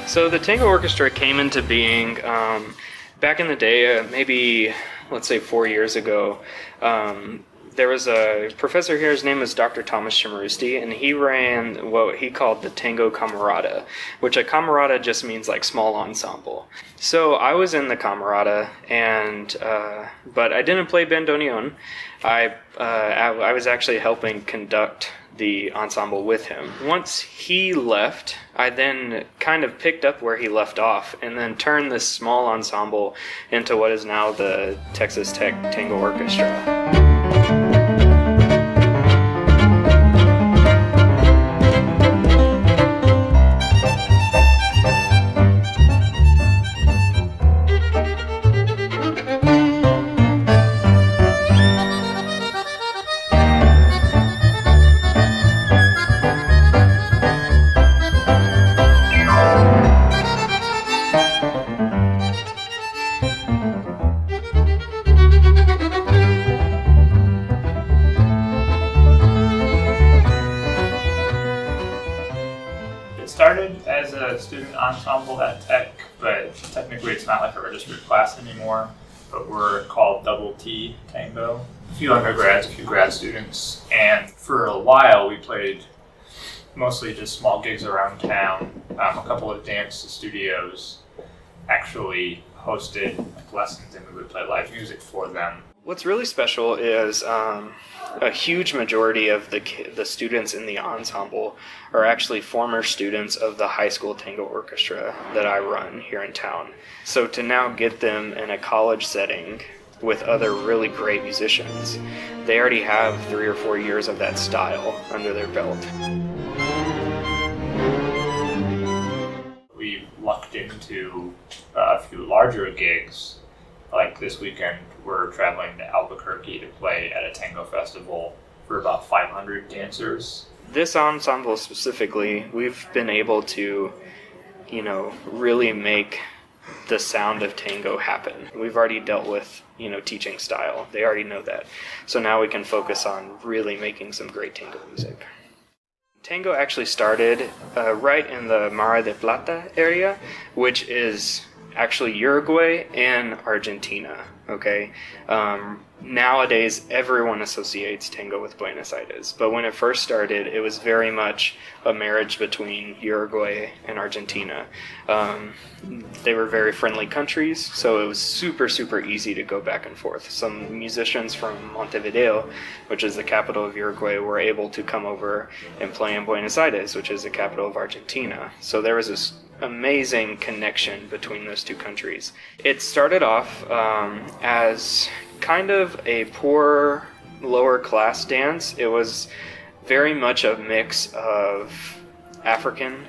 So the Tango Orchestra came into being back in the day, maybe let's say 4 years ago. There was a professor here, his name was Dr. Thomas Shimarusti, and he ran what he called the Tango Camerata, which a camerata just means like small ensemble. So I was in the camerata, and but I didn't play bandoneon. I was actually helping conduct the ensemble with him. Once he left, I then kind of picked up where he left off and then turned this small ensemble into what is now the Texas Tech Tango Orchestra. Started as a student ensemble at Tech, but technically it's not like a registered class anymore, but we're called Double T Tango. A few undergrads, a few grad students, and for a while we played mostly just small gigs around town. A couple of dance studios actually hosted lessons and we would play live music for them. What's really special is a huge majority of the students in the ensemble are actually former students of the high school tango orchestra that I run here in town. So to now get them in a college setting with other really great musicians, they already have 3 or 4 years of that style under their belt. We lucked into a few larger gigs. Like this weekend, we're traveling to Albuquerque to play at a tango festival for about 500 dancers. This ensemble specifically, we've been able to, really make the sound of tango happen. We've already dealt with, teaching style. They already know that. So now we can focus on really making some great tango music. Tango actually started right in the Mar del Plata area, which is actually Uruguay and Argentina, okay? Nowadays, everyone associates tango with Buenos Aires, but when it first started, it was very much a marriage between Uruguay and Argentina. They were very friendly countries, so it was super, super easy to go back and forth. Some musicians from Montevideo, which is the capital of Uruguay, were able to come over and play in Buenos Aires, which is the capital of Argentina. So there was this amazing connection between those two countries. It started off as kind of a poor lower class dance. It was very much a mix of African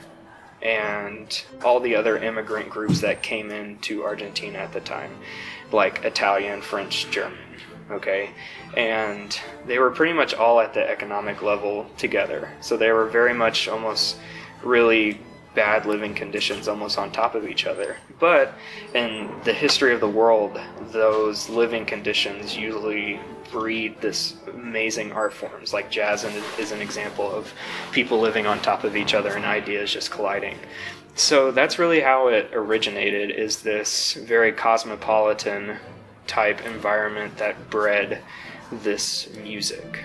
and all the other immigrant groups that came into Argentina at the time, like Italian, French, German, okay? And they were pretty much all at the economic level together. So they were very much almost really bad living conditions almost on top of each other. But in the history of the world, those living conditions usually breed this amazing art forms, like jazz is an example of people living on top of each other and ideas just colliding. So that's really how it originated, is this very cosmopolitan type environment that bred this music.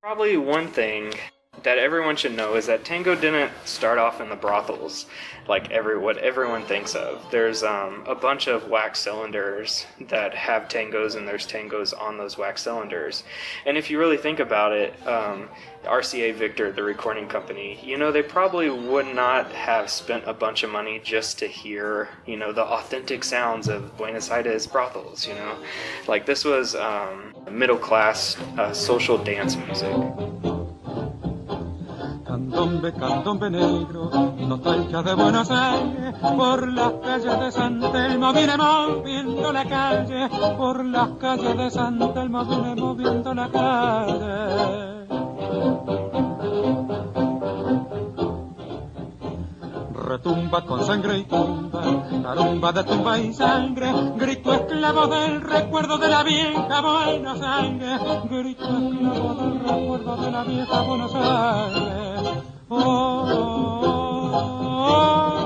Probably one thing that everyone should know is that tango didn't start off in the brothels like what everyone thinks of. There's a bunch of wax cylinders that have tangos, and there's tangos on those wax cylinders. And if you really think about it, RCA Victor, the recording company, they probably would not have spent a bunch of money just to hear, the authentic sounds of Buenos Aires brothels, Like, this was middle-class social dance music. Candombe, candombe negro, nostalgia de Buenos Aires, por las calles de San Telmo viene moviendo la calle, por las calles de San Telmo viene moviendo la calle. Retumba con sangre y tumba, tarumba de tumba y sangre, grito esclavo del recuerdo de la vieja Buenos Aires, grito esclavo del recuerdo de la vieja Buenos Aires. Oh, oh, oh, oh.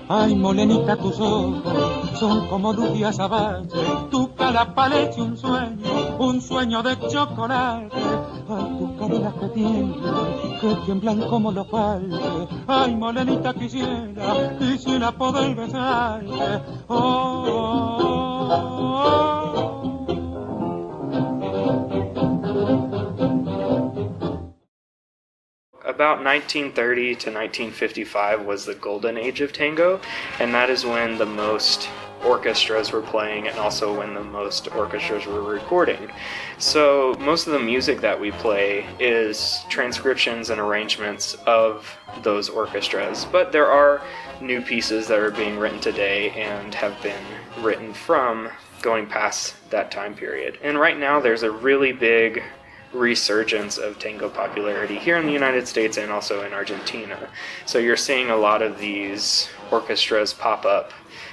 Ay, molenita, tus ojos son como luz de azabache, tu cara parece un sueño de chocolate. Ay, tus caderas que tiemblan como los palmes. Ay, molenita, quisiera poder besarte. Oh, oh, oh. About 1930 to 1955 was the golden age of tango, and that is when the most orchestras were playing and also when the most orchestras were recording. So most of the music that we play is transcriptions and arrangements of those orchestras, but there are new pieces that are being written today and have been written from going past that time period. And right now there's a really big resurgence of tango popularity here in the United States and also in Argentina. So you're seeing a lot of these orchestras pop up.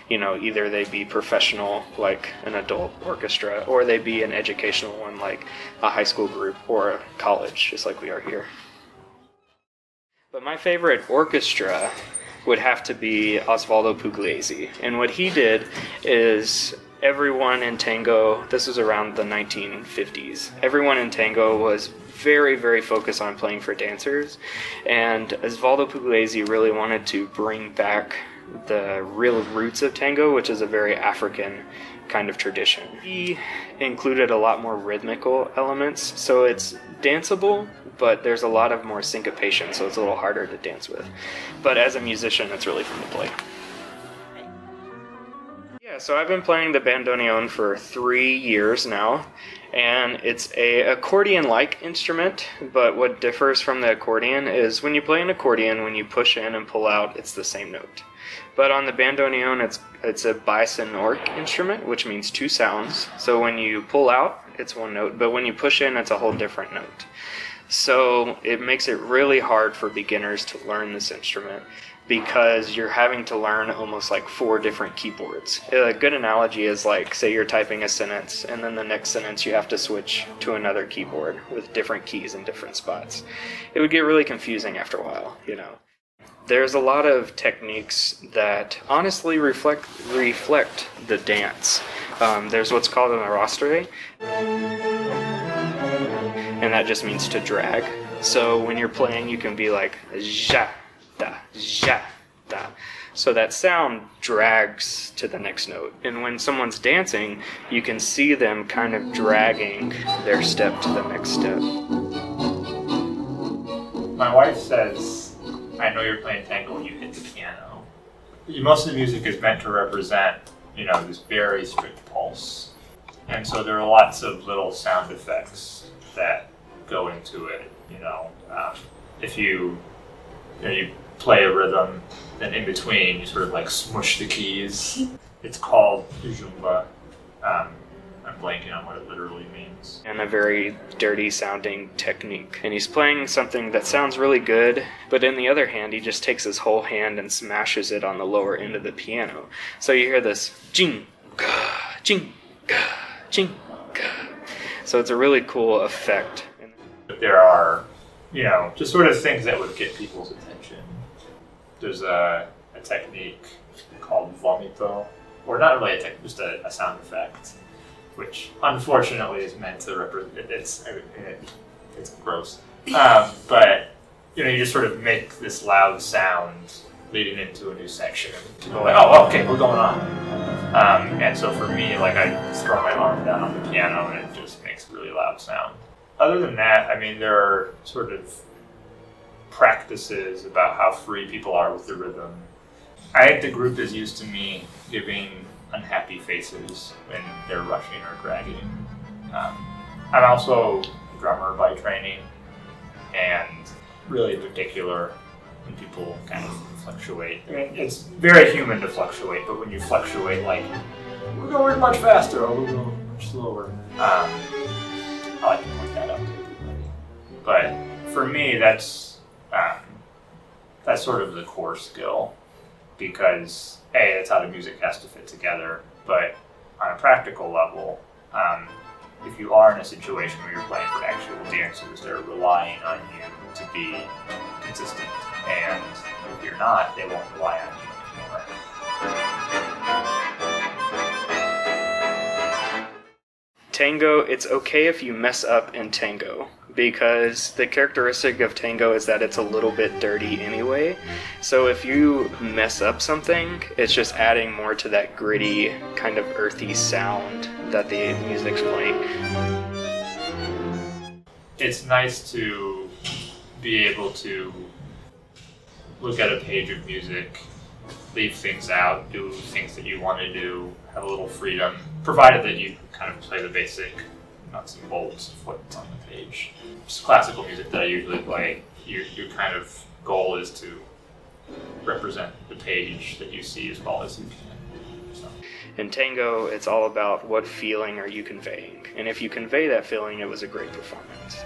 Either they be professional, like an adult orchestra, or they be an educational one, like a high school group or a college, just like we are here. But my favorite orchestra would have to be Osvaldo Pugliese. And what he did is everyone in tango, this was around the 1950s, everyone in tango was very, very focused on playing for dancers. And Osvaldo Pugliese really wanted to bring back the real roots of tango, which is a very African kind of tradition. He included a lot more rhythmical elements, so it's danceable, but there's a lot of more syncopation, so it's a little harder to dance with. But as a musician, it's really fun to play. Yeah, so I've been playing the bandoneon for 3 years now, and it's a accordion-like instrument, but what differs from the accordion is when you play an accordion, when you push in and pull out, it's the same note. But on the bandoneon, it's a bisonoric instrument, which means two sounds. So when you pull out, it's one note, but when you push in, it's a whole different note. So it makes it really hard for beginners to learn this instrument because you're having to learn almost like 4 different keyboards. A good analogy is like, say you're typing a sentence, and then the next sentence you have to switch to another keyboard with different keys in different spots. It would get really confusing after a while, There's a lot of techniques that honestly reflect the dance. There's what's called an arrastre, and that just means to drag. So when you're playing, you can be like ja da ja da. So that sound drags to the next note. And when someone's dancing, you can see them kind of dragging their step to the next step. My wife says, I know you're playing tango when you hit the piano. Most of the music is meant to represent, this very strict pulse. And so there are lots of little sound effects that go into it. If you play a rhythm, then in between you sort of like smush the keys. It's called jumba. I'm blanking on what it literally means. And a very dirty sounding technique. And he's playing something that sounds really good, but in the other hand, he just takes his whole hand and smashes it on the lower end of the piano. So you hear this jing, ga, jing, ga, jing, ga. So it's a really cool effect. There are, just sort of things that would get people's attention. There's a technique called vomito, or not really a technique, just a sound effect. which unfortunately is meant to represent it's gross. But you just sort of make this loud sound leading into a new section. People are like, oh, okay, we're going on. And so for me, like I throw my arm down on the piano and it just makes a really loud sound. Other than that, I mean, there are sort of practices about how free people are with the rhythm. I think the group is used to me giving unhappy faces when they're rushing or dragging. I'm also a drummer by training, and really in particular when people kind of fluctuate. I mean, it's very human to fluctuate, but when you fluctuate like, we're going much faster or we're going much slower, I like to point that out to everybody. But for me, that's sort of the core skill, because A, that's how the music has to fit together, but on a practical level, if you are in a situation where you're playing for actual dancers, they're relying on you to be consistent, and if you're not, they won't rely on you anymore. Tango, it's okay if you mess up in tango, because the characteristic of tango is that it's a little bit dirty anyway. So if you mess up something, it's just adding more to that gritty, kind of earthy sound that the music's playing. It's nice to be able to look at a page of music, leave things out, do things that you want to do, have a little freedom, provided that you kind of play the basic nuts and bolts of what's on the page. Just classical music that I usually play, your kind of goal is to represent the page that you see as well as you can. So. In tango, it's all about what feeling are you conveying. And if you convey that feeling, it was a great performance.